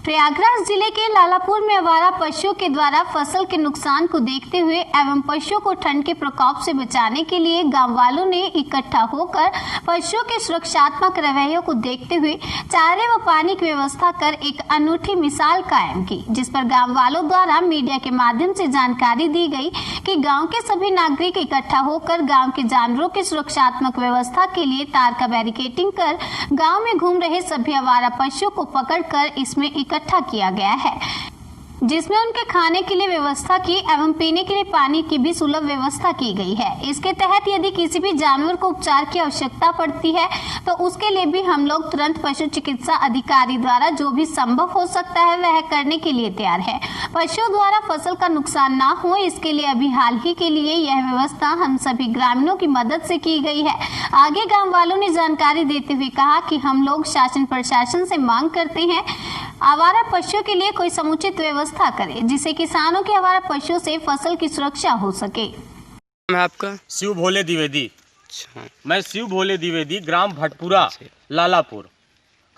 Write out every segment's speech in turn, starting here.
प्रयागराज जिले के लालापुर में आवारा पशुओं के द्वारा फसल के नुकसान को देखते हुए एवं पशुओं को ठंड के प्रकोप से बचाने के लिए गांव वालों ने इकट्ठा होकर पशुओं के सुरक्षात्मक रवैयों को देखते हुए चारे व पानी की व्यवस्था कर एक अनूठी मिसाल कायम की, जिस पर गांव वालों द्वारा मीडिया के माध्यम से जानकारी दी गई कि गाँव के सभी नागरिक इकट्ठा होकर गाँव के जानवरों की सुरक्षात्मक व्यवस्था के लिए तार का बैरिकेडिंग कर गाँव में घूम रहे सभी आवारा पशुओं को पकड़कर इसमें इकट्ठा किया गया है, जिसमें उनके खाने के लिए व्यवस्था की एवं पीने के लिए पानी की भी सुलभ व्यवस्था की गई है। इसके तहत यदि किसी भी जानवर को उपचार की आवश्यकता पड़ती है तो उसके लिए भी हम लोग तुरंत पशु चिकित्सा अधिकारी द्वारा जो भी संभव हो सकता है वह करने के लिए तैयार है। पशुओं द्वारा फसल का नुकसान ना हो, इसके लिए अभी हाल ही के लिए यह व्यवस्था हम सभी ग्रामीणों की मदद से की गई है। आगे गाँव वालों ने जानकारी देते हुए कहा कि हम लोग शासन प्रशासन से मांग करते हैं आवारा पशुओं के लिए कोई समुचित व्यवस्था करे, जिससे किसानों के आवारा पशुओं से फसल की सुरक्षा हो सके। मैं आपका शिव भोले द्विवेदी। अच्छा, मैं शिव भोले द्विवेदी ग्राम भटपुरा लालापुर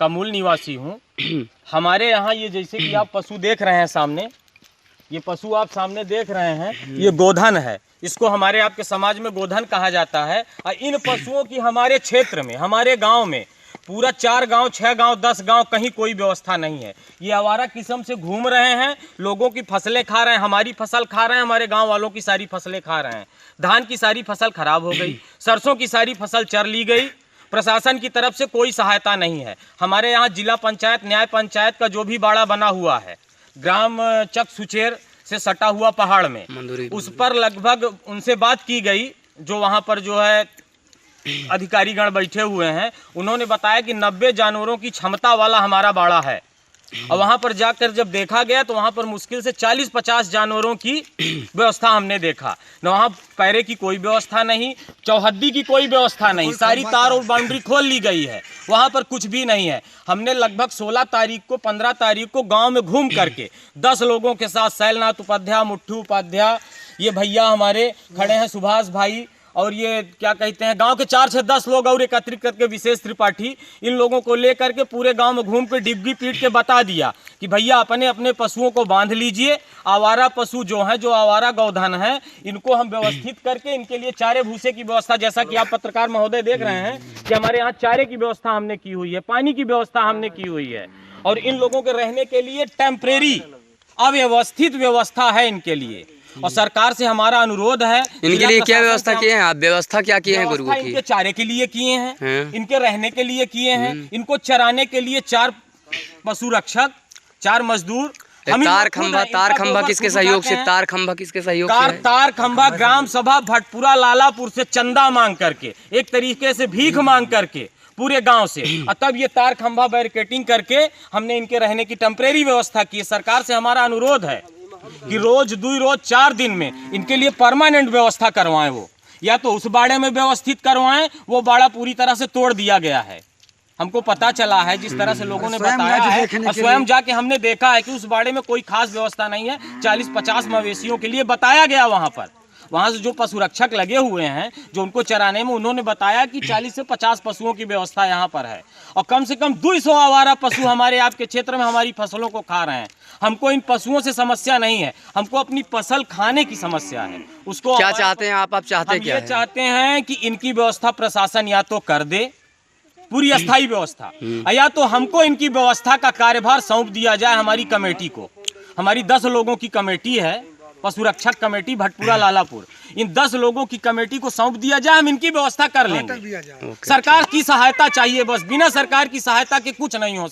का मूल निवासी हूँ। हमारे यहाँ ये जैसे कि आप पशु देख रहे हैं सामने, ये पशु आप सामने देख रहे हैं, ये गोधन है। इसको हमारे आपके समाज में गोधन कहा जाता है। और इन पशुओं की हमारे क्षेत्र में, हमारे गांव में पूरा 4 गांव, 6 गांव, 10 गांव कहीं कोई व्यवस्था नहीं है। ये आवारा किस्म से घूम रहे हैं, लोगों की फसलें खा रहे हैं, हमारी फसल खा रहे हैं, हमारे गांव वालों की सारी फसलें खा रहे हैं। धान की सारी फसल खराब हो गई, सरसों की सारी फसल चर ली गई। प्रशासन की तरफ से कोई सहायता नहीं है। हमारे यहाँ जिला पंचायत, न्याय पंचायत का जो भी बाड़ा बना हुआ है ग्राम चक सुचेर से सटा हुआ पहाड़ में, उस पर लगभग उनसे बात की गई। जो वहाँ पर जो है अधिकारीगण बैठे हुए हैं, उन्होंने बताया कि 90 जानवरों की क्षमता वाला हमारा बाड़ा है। और वहाँ पर जाकर जब देखा गया तो वहाँ पर मुश्किल से 40-50 जानवरों की व्यवस्था हमने देखा। न वहाँ पैरे की कोई व्यवस्था नहीं, चौहद्दी की कोई व्यवस्था नहीं, सारी तार और बाउंड्री खोल ली गई है, वहाँ पर कुछ भी नहीं है। हमने लगभग 16 तारीख को, 15 तारीख को गांव में घूम करके 10 लोगों के साथ, शैलनाथ उपाध्याय, मुट्ठू उपाध्याय, ये भैया हमारे खड़े हैं सुभाष भाई, और ये क्या कहते हैं गांव के 4 से 10 लोग और एकत्रित करके विशेष त्रिपाठी, इन लोगों को लेकर के पूरे गांव में घूम के डिग्गी पीट के बता दिया कि भैया अपने अपने पशुओं को बांध लीजिए। आवारा पशु जो हैं, जो आवारा गौधन हैं, इनको हम व्यवस्थित करके इनके लिए चारे भूसे की व्यवस्था, जैसा कि आप पत्रकार महोदय देख रहे हैं कि हमारे यहाँ चारे की व्यवस्था हमने की हुई है, पानी की व्यवस्था हमने की हुई है, और इन लोगों के रहने के लिए टेम्परेरी अव्यवस्थित व्यवस्था है इनके लिए। और सरकार से हमारा अनुरोध है, इनके लिए क्या व्यवस्था किए हैं आप? व्यवस्था क्या किए हैं गुरुओं की? इनके चारे के लिए किए हैं, इनके रहने के लिए किए हैं, इनको चराने के लिए 4 पशु रक्षक, 4 मजदूर। तार खंभा किसके सहयोग से? तार खंभा किसके सहयोग से? तार खंभा ग्राम सभा भटपुरा लालापुर से चंदा मांग करके, एक तरीके से भीख मांग करके पूरे गांव से, और तब ये तार खंभा बैरिकेडिंग करके हमने इनके रहने की टेम्परेरी व्यवस्था की है। सरकार से हमारा अनुरोध है कि रोज 2 रोज 4 दिन में इनके लिए परमानेंट व्यवस्था करवाएं। वो या तो उस बाड़े में व्यवस्थित करवाएं, वो बाड़ा पूरी तरह से तोड़ दिया गया है। हमको पता चला है, जिस तरह से लोगों ने बताया है, और स्वयं जाके हमने देखा है कि उस बाड़े में कोई खास व्यवस्था नहीं है। 40-50 मवेशियों के लिए बताया गया वहाँ पर। वहाँ से जो पशु रक्षक लगे हुए हैं जो उनको चराने में, उन्होंने बताया कि 40 से 50 पशुओं की व्यवस्था यहाँ पर है, और कम से कम 200 आवारा पशु हमारे आपके क्षेत्र में हमारी फसलों को खा रहे हैं। हमको इन पशुओं से समस्या नहीं है, हमको अपनी फसल खाने की समस्या है। उसको क्या चाहते हैं आप चाहते क्या ये चाहते हैं कि इनकी व्यवस्था प्रशासन या तो कर दे, पूरी अस्थायी व्यवस्था, या तो हमको इनकी व्यवस्था का कार्यभार सौंप दिया जाए हमारी कमेटी को। हमारी 10 लोगों की कमेटी है, पशु रक्षक कमेटी भटपुरा लालापुर। इन 10 लोगों की कमेटी को सौंप दिया जाए, हम इनकी व्यवस्था कर लेंगे। सरकार की सहायता चाहिए बस, बिना सरकार की सहायता के कुछ नहीं हो सकता।